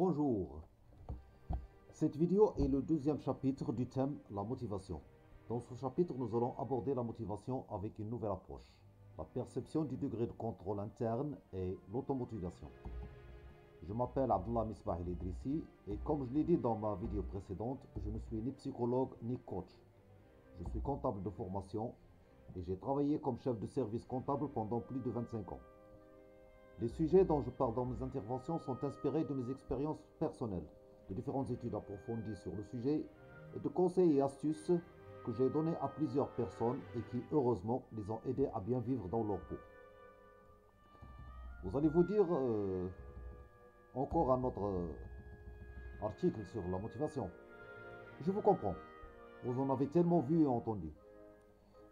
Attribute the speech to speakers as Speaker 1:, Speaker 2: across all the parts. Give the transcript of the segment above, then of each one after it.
Speaker 1: Bonjour, cette vidéo est le deuxième chapitre du thème la motivation. Dans ce chapitre, nous allons aborder la motivation avec une nouvelle approche, la perception du degré de contrôle interne et l'automotivation. Je m'appelle Abdullah Misbah El Idrissi et comme je l'ai dit dans ma vidéo précédente, je ne suis ni psychologue ni coach. Je suis comptable de formation et j'ai travaillé comme chef de service comptable pendant plus de 25 ans. Les sujets dont je parle dans mes interventions sont inspirés de mes expériences personnelles, de différentes études approfondies sur le sujet et de conseils et astuces que j'ai donnés à plusieurs personnes et qui, heureusement, les ont aidés à bien vivre dans leur peau. Vous allez vous dire, encore un autre article sur la motivation. Je vous comprends, vous en avez tellement vu et entendu.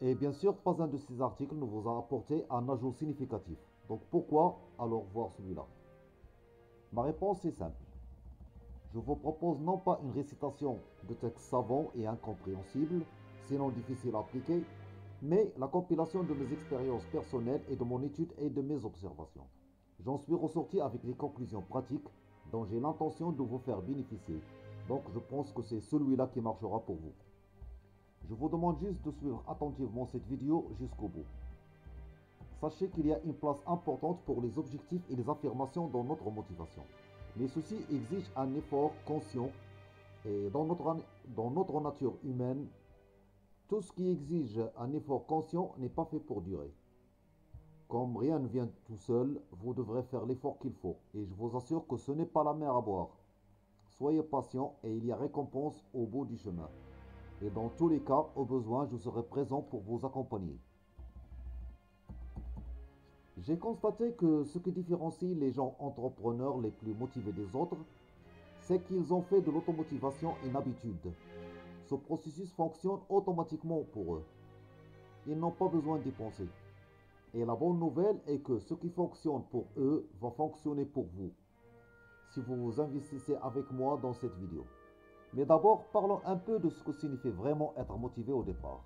Speaker 1: Et bien sûr, pas un de ces articles ne vous a apporté un ajout significatif. Donc pourquoi alors voir celui-là? Ma réponse est simple. Je vous propose non pas une récitation de textes savants et incompréhensibles, sinon difficiles à appliquer, mais la compilation de mes expériences personnelles et de mon étude et de mes observations. J'en suis ressorti avec des conclusions pratiques dont j'ai l'intention de vous faire bénéficier. Donc je pense que c'est celui-là qui marchera pour vous. Je vous demande juste de suivre attentivement cette vidéo jusqu'au bout. Sachez qu'il y a une place importante pour les objectifs et les affirmations dans notre motivation. Mais ceci exige un effort conscient et dans notre nature humaine, tout ce qui exige un effort conscient n'est pas fait pour durer. Comme rien ne vient tout seul, vous devrez faire l'effort qu'il faut et je vous assure que ce n'est pas la mer à boire. Soyez patient et il y a récompense au bout du chemin. Et dans tous les cas, au besoin, je serai présent pour vous accompagner. J'ai constaté que ce qui différencie les gens entrepreneurs les plus motivés des autres, c'est qu'ils ont fait de l'automotivation une habitude. Ce processus fonctionne automatiquement pour eux. Ils n'ont pas besoin d'y penser. Et la bonne nouvelle est que ce qui fonctionne pour eux va fonctionner pour vous, si vous vous investissez avec moi dans cette vidéo. Mais d'abord, parlons un peu de ce que signifie vraiment être motivé au départ.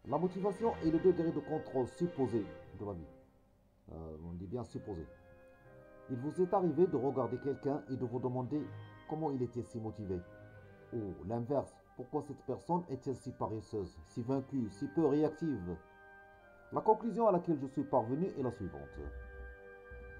Speaker 1: La motivation est le degré de contrôle supposé de la vie. On dit bien supposé. Il vous est arrivé de regarder quelqu'un et de vous demander comment il était si motivé. Ou l'inverse, pourquoi cette personne est-elle si paresseuse, si vaincue, si peu réactive? La conclusion à laquelle je suis parvenu est la suivante.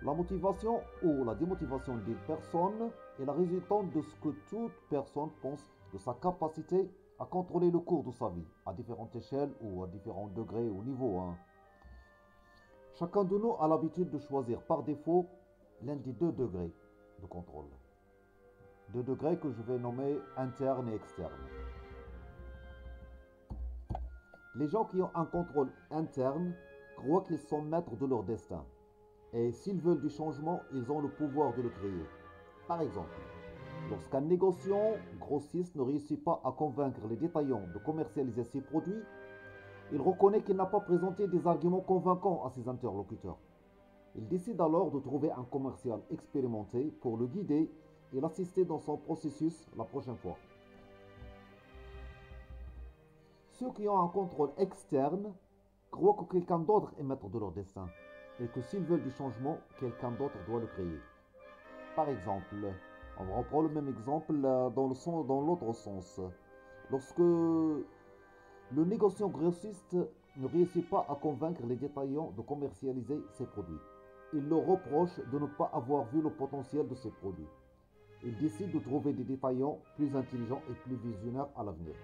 Speaker 1: La motivation ou la démotivation d'une personne est la résultante de ce que toute personne pense de sa capacité à contrôler le cours de sa vie, à différentes échelles ou à différents degrés ou niveaux. Chacun de nous a l'habitude de choisir par défaut l'un des deux degrés de contrôle. Deux degrés que je vais nommer interne et externe. Les gens qui ont un contrôle interne croient qu'ils sont maîtres de leur destin. Et s'ils veulent du changement, ils ont le pouvoir de le créer. Par exemple, lorsqu'un négociant grossiste ne réussit pas à convaincre les détaillants de commercialiser ses produits, il reconnaît qu'il n'a pas présenté des arguments convaincants à ses interlocuteurs. Il décide alors de trouver un commercial expérimenté pour le guider et l'assister dans son processus la prochaine fois. Ceux qui ont un contrôle externe croient que quelqu'un d'autre est maître de leur destin et que s'ils veulent du changement, quelqu'un d'autre doit le créer. Par exemple, on va reprendre le même exemple dans l'autre sens. Lorsque le négociant grossiste ne réussit pas à convaincre les détaillants de commercialiser ses produits, il leur reproche de ne pas avoir vu le potentiel de ces produits. Il décide de trouver des détaillants plus intelligents et plus visionnaires à l'avenir.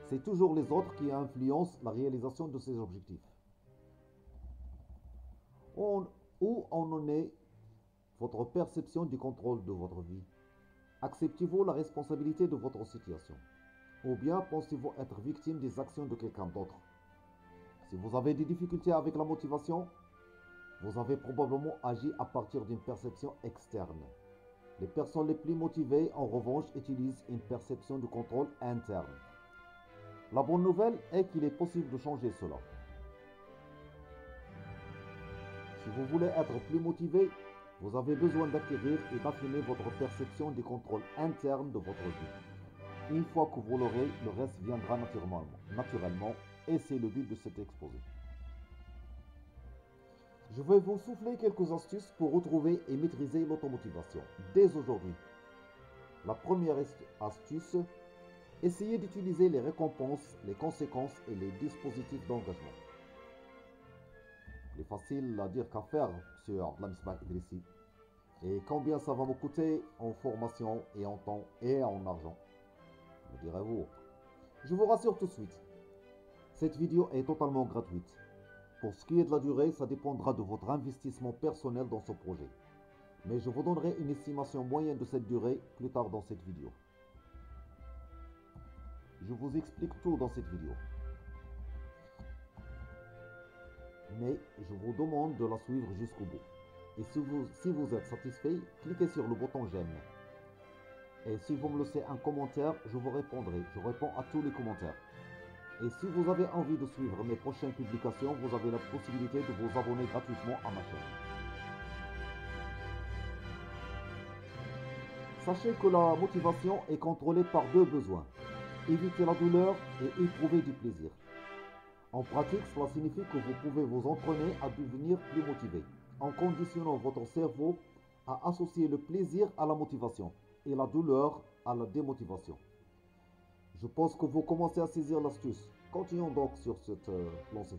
Speaker 1: C'est toujours les autres qui influencent la réalisation de ces objectifs. Où en est votre perception du contrôle de votre vie? Acceptez-vous la responsabilité de votre situation? Ou bien pensez-vous être victime des actions de quelqu'un d'autre? Si vous avez des difficultés avec la motivation, vous avez probablement agi à partir d'une perception externe. Les personnes les plus motivées, en revanche, utilisent une perception de contrôle interne. La bonne nouvelle est qu'il est possible de changer cela. Si vous voulez être plus motivé, vous avez besoin d'acquérir et d'affiner votre perception du contrôle interne de votre vie. Une fois que vous l'aurez, le reste viendra naturellement. Et c'est le but de cet exposé. Je vais vous souffler quelques astuces pour retrouver et maîtriser l'automotivation dès aujourd'hui. La première astuce, essayez d'utiliser les récompenses, les conséquences et les dispositifs d'engagement. Plus facile à dire qu'à faire, monsieur Abdelhamid Idrissi. Et combien ça va me coûter en formation et en temps et en argent, me direz-vous. Je vous rassure tout de suite, cette vidéo est totalement gratuite. Pour ce qui est de la durée, ça dépendra de votre investissement personnel dans ce projet. Mais je vous donnerai une estimation moyenne de cette durée plus tard dans cette vidéo. Je vous explique tout dans cette vidéo. Mais je vous demande de la suivre jusqu'au bout. Et si vous êtes satisfait, cliquez sur le bouton j'aime. Et si vous me laissez un commentaire, je vous répondrai. Je réponds à tous les commentaires. Et si vous avez envie de suivre mes prochaines publications, vous avez la possibilité de vous abonner gratuitement à ma chaîne. Sachez que la motivation est contrôlée par deux besoins. Éviter la douleur et éprouver du plaisir. En pratique, cela signifie que vous pouvez vous entraîner à devenir plus motivé, en conditionnant votre cerveau à associer le plaisir à la motivation et la douleur à la démotivation. Je pense que vous commencez à saisir l'astuce. Continuons donc sur cette lancée.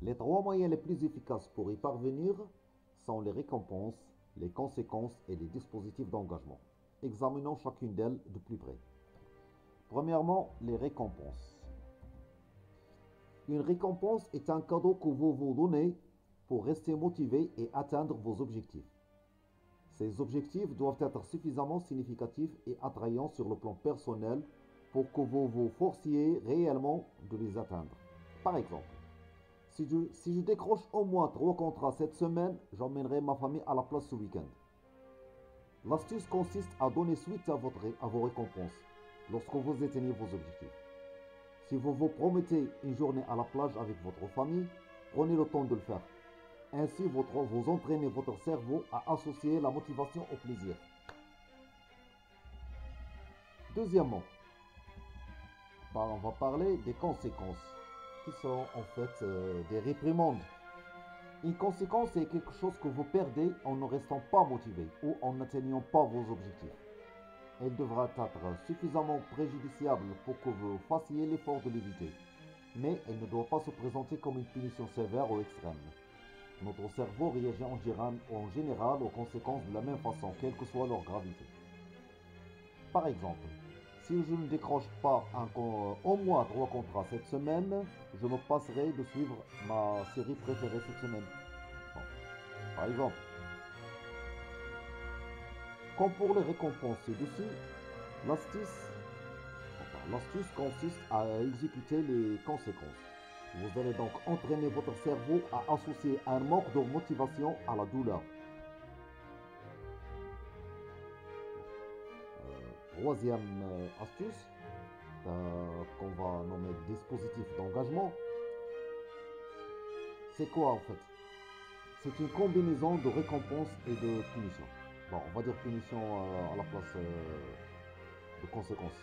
Speaker 1: Les trois moyens les plus efficaces pour y parvenir sont les récompenses, les conséquences et les dispositifs d'engagement. Examinons chacune d'elles de plus près. Premièrement, les récompenses. Une récompense est un cadeau que vous vous donnez pour rester motivé et atteindre vos objectifs. Ces objectifs doivent être suffisamment significatifs et attrayants sur le plan personnel pour que vous vous forciez réellement de les atteindre. Par exemple, si je décroche au moins 3 contrats cette semaine, j'emmènerai ma famille à la plage ce week-end. L'astuce consiste à donner suite à vos récompenses lorsque vous atteignez vos objectifs. Si vous vous promettez une journée à la plage avec votre famille, prenez le temps de le faire. Ainsi, vous entraînez votre cerveau à associer la motivation au plaisir. Deuxièmement, on va parler des conséquences, qui sont en fait des réprimandes. Une conséquence est quelque chose que vous perdez en ne restant pas motivé ou en n'atteignant pas vos objectifs. Elle devra être suffisamment préjudiciable pour que vous fassiez l'effort de l'éviter, mais elle ne doit pas se présenter comme une punition sévère ou extrême. Notre cerveau réagit en général aux conséquences de la même façon, quelle que soit leur gravité. Par exemple, si je ne décroche pas au moins 3 contrats cette semaine, je me passerai de suivre ma série préférée cette semaine. Bon, par exemple. Comme pour les récompenses ci-dessus, l'astuce consiste à exécuter les conséquences. Vous allez donc entraîner votre cerveau à associer un manque de motivation à la douleur. Troisième astuce, qu'on va nommer dispositif d'engagement, c'est quoi en fait? C'est une combinaison de récompenses et de punitions. Bon, on va dire punition à la place de conséquences.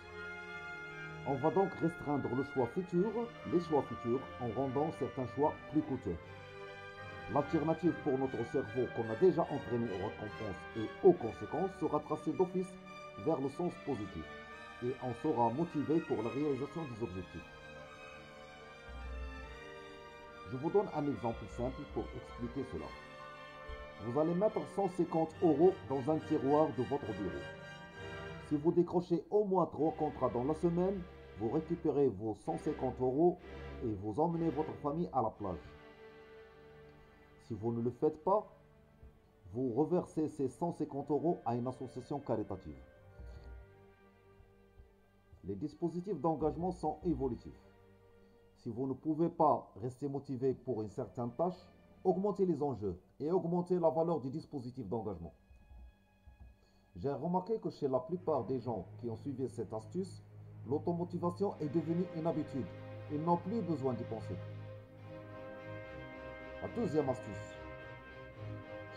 Speaker 1: On va donc restreindre les choix futurs, en rendant certains choix plus coûteux. L'alternative pour notre cerveau qu'on a déjà entraîné aux récompenses et aux conséquences sera tracée d'office vers le sens positif et on sera motivé pour la réalisation des objectifs. Je vous donne un exemple simple pour expliquer cela. Vous allez mettre 150 € dans un tiroir de votre bureau. Si vous décrochez au moins 3 contrats dans la semaine, vous récupérez vos 150 € et vous emmenez votre famille à la plage. Si vous ne le faites pas, vous reversez ces 150 € à une association caritative. Les dispositifs d'engagement sont évolutifs. Si vous ne pouvez pas rester motivé pour une certaine tâche, augmentez les enjeux et augmentez la valeur du dispositif d'engagement. J'ai remarqué que chez la plupart des gens qui ont suivi cette astuce, l'automotivation est devenue une habitude. Ils n'ont plus besoin d'y penser. La deuxième astuce.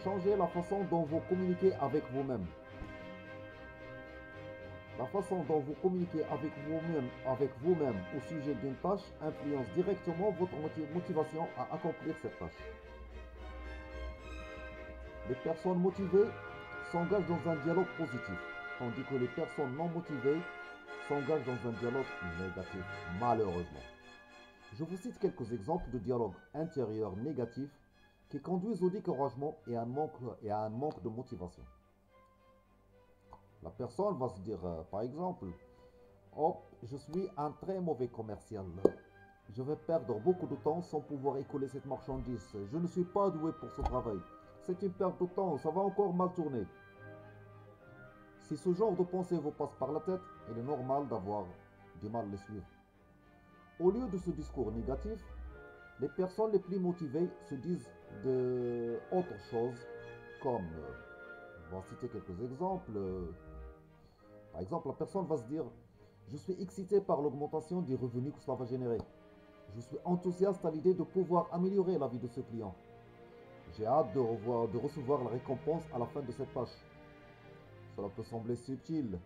Speaker 1: Changez la façon dont vous communiquez avec vous-même. La façon dont vous communiquez avec vous-même au sujet d'une tâche influence directement votre motivation à accomplir cette tâche. Les personnes motivées s'engagent dans un dialogue positif, tandis que les personnes non motivées s'engagent dans un dialogue négatif, malheureusement. Je vous cite quelques exemples de dialogues intérieurs négatifs qui conduisent au découragement et à un manque de motivation. La personne va se dire, par exemple, oh, je suis un très mauvais commercial. Je vais perdre beaucoup de temps sans pouvoir écouler cette marchandise. Je ne suis pas doué pour ce travail. C'est une perte de temps, ça va encore mal tourner. Si ce genre de pensée vous passe par la tête, il est normal d'avoir du mal à les suivre. Au lieu de ce discours négatif, les personnes les plus motivées se disent d'autres choses, comme, on va citer quelques exemples. Par exemple, la personne va se dire, je suis excité par l'augmentation des revenus que cela va générer. Je suis enthousiaste à l'idée de pouvoir améliorer la vie de ce client. J'ai hâte de recevoir la récompense à la fin de cette tâche. Cela peut sembler subtil,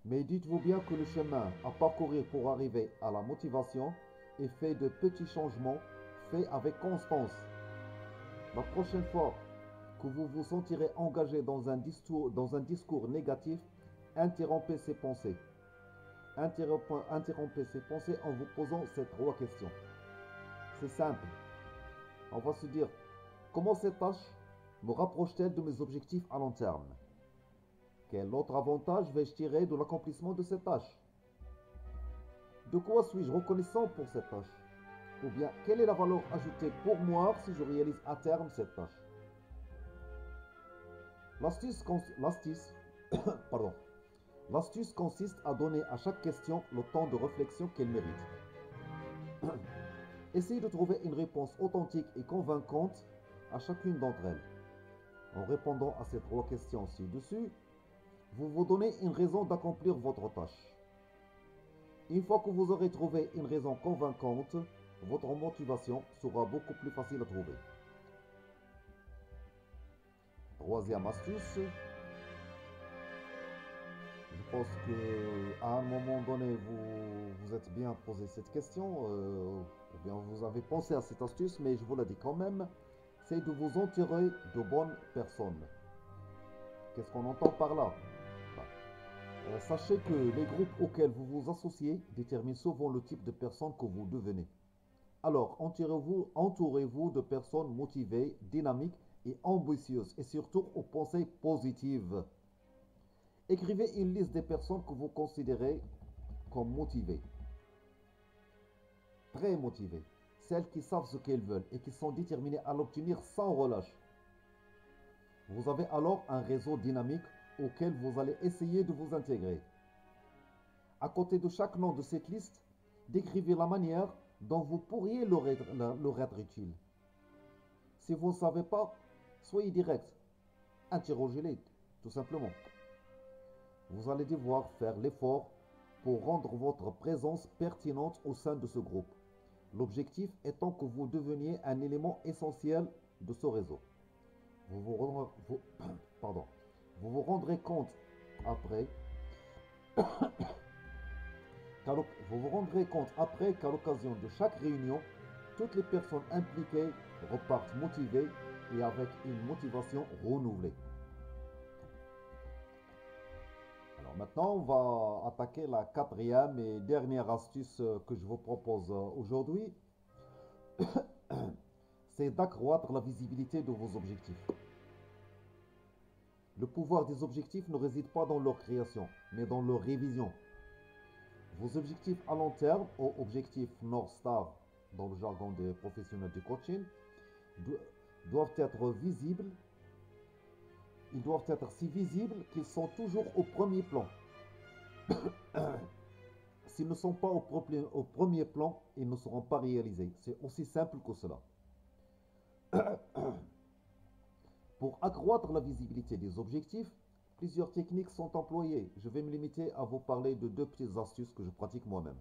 Speaker 1: mais dites-vous bien que le chemin à parcourir pour arriver à la motivation est fait de petits changements faits avec constance. La prochaine fois que vous vous sentirez engagé dans un discours négatif, interrompez ces pensées. Interrompez ces pensées en vous posant ces trois questions. C'est simple. On va se dire, comment cette tâche me rapproche-t-elle de mes objectifs à long terme? Quel autre avantage vais-je tirer de l'accomplissement de cette tâche? De quoi suis-je reconnaissant pour cette tâche? Ou bien, quelle est la valeur ajoutée pour moi si je réalise à terme cette tâche? Pardon. L'astuce consiste à donner à chaque question le temps de réflexion qu'elle mérite. Essayez de trouver une réponse authentique et convaincante à chacune d'entre elles. En répondant à ces trois questions ci-dessus, vous vous donnez une raison d'accomplir votre tâche. Une fois que vous aurez trouvé une raison convaincante, votre motivation sera beaucoup plus facile à trouver. Troisième astuce, je pense qu'à un moment donné, vous êtes bien posé cette question, ou bien vous avez pensé à cette astuce, mais je vous la dis quand même, c'est de vous entourer de bonnes personnes. Qu'est-ce qu'on entend par là? Sachez que les groupes auxquels vous vous associez déterminent souvent le type de personne que vous devenez. Alors, entourez-vous de personnes motivées, dynamiques et ambitieuses, et surtout aux pensées positives. Écrivez une liste des personnes que vous considérez comme motivées, très motivées, celles qui savent ce qu'elles veulent et qui sont déterminées à l'obtenir sans relâche. Vous avez alors un réseau dynamique auquel vous allez essayer de vous intégrer. À côté de chaque nom de cette liste, décrivez la manière dont vous pourriez leur être utile. Si vous ne savez pas, soyez direct. Interrogez-les, tout simplement. Vous allez devoir faire l'effort pour rendre votre présence pertinente au sein de ce groupe. L'objectif étant que vous deveniez un élément essentiel de ce réseau. Pardon. Vous vous rendrez compte après qu'à l'occasion de chaque réunion, toutes les personnes impliquées repartent motivées et avec une motivation renouvelée. Alors maintenant, on va attaquer la quatrième et dernière astuce que je vous propose aujourd'hui. C'est d'accroître la visibilité de vos objectifs. Le pouvoir des objectifs ne réside pas dans leur création, mais dans leur révision. Vos objectifs à long terme, ou objectifs North Star dans le jargon des professionnels du coaching, doivent être visibles. Ils doivent être si visibles qu'ils sont toujours au premier plan. S'ils ne sont pas au premier plan, ils ne seront pas réalisés. C'est aussi simple que cela. Pour accroître la visibilité des objectifs, plusieurs techniques sont employées. Je vais me limiter à vous parler de deux petites astuces que je pratique moi-même.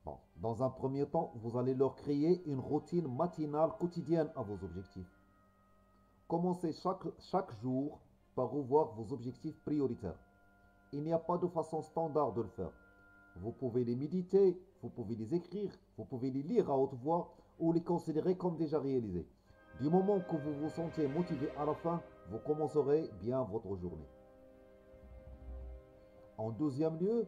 Speaker 1: Bon, dans un premier temps, vous allez leur créer une routine matinale quotidienne à vos objectifs. Commencez chaque jour par revoir vos objectifs prioritaires. Il n'y a pas de façon standard de le faire. Vous pouvez les méditer, vous pouvez les écrire, vous pouvez les lire à haute voix ou les considérer comme déjà réalisés. Du moment que vous vous sentez motivé à la fin, vous commencerez bien votre journée. En deuxième lieu,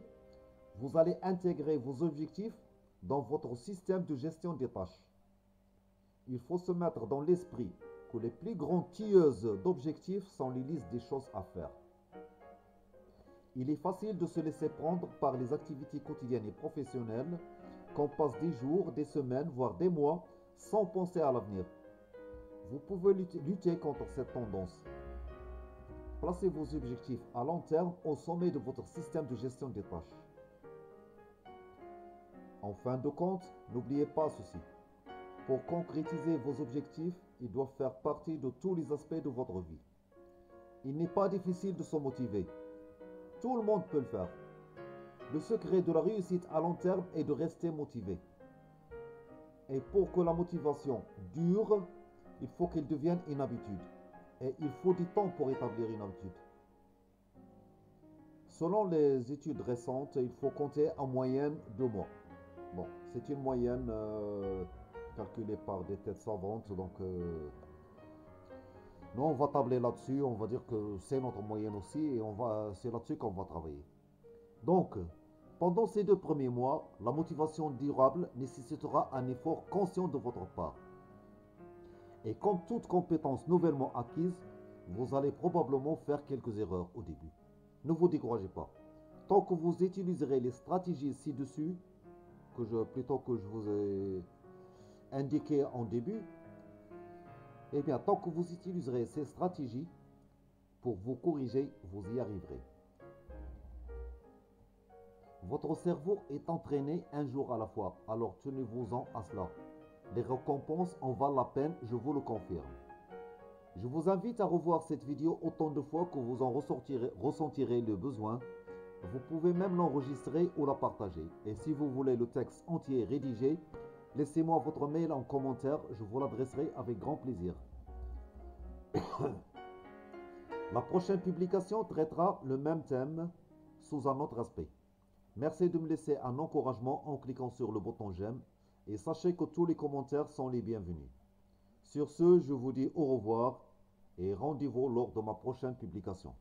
Speaker 1: vous allez intégrer vos objectifs dans votre système de gestion des tâches. Il faut se mettre dans l'esprit que les plus grandes tueuses d'objectifs sont les listes des choses à faire. Il est facile de se laisser prendre par les activités quotidiennes et professionnelles, qu'on passe des jours, des semaines, voire des mois, sans penser à l'avenir. Vous pouvez lutter contre cette tendance. Placez vos objectifs à long terme au sommet de votre système de gestion des tâches. En fin de compte, n'oubliez pas ceci. Pour concrétiser vos objectifs, ils doivent faire partie de tous les aspects de votre vie. Il n'est pas difficile de se motiver. Tout le monde peut le faire. Le secret de la réussite à long terme est de rester motivé. Et pour que la motivation dure, il faut qu'elle devienne une habitude. Et il faut du temps pour établir une habitude. Selon les études récentes, il faut compter en moyenne 2 mois. Bon, c'est une moyenne calculée par des têtes savantes, donc nous on va tabler là-dessus, on va dire que c'est notre moyenne aussi, et c'est là-dessus qu'on va travailler. Donc, pendant ces 2 premiers mois, la motivation durable nécessitera un effort conscient de votre part. Et comme toute compétence nouvellement acquise, vous allez probablement faire quelques erreurs au début. Ne vous découragez pas. Tant que vous utiliserez les stratégies ci-dessus, plutôt que je vous ai indiqué en début, eh bien, tant que vous utiliserez ces stratégies pour vous corriger, vous y arriverez. Votre cerveau est entraîné un jour à la fois, alors tenez-vous-en à cela. Les récompenses en valent la peine, je vous le confirme. Je vous invite à revoir cette vidéo autant de fois que vous en ressentirez le besoin. Vous pouvez même l'enregistrer ou la partager. Et si vous voulez le texte entier rédigé, laissez-moi votre mail en commentaire, je vous l'adresserai avec grand plaisir. La prochaine publication traitera le même thème sous un autre aspect. Merci de me laisser un encouragement en cliquant sur le bouton j'aime et sachez que tous les commentaires sont les bienvenus. Sur ce, je vous dis au revoir et rendez-vous lors de ma prochaine publication.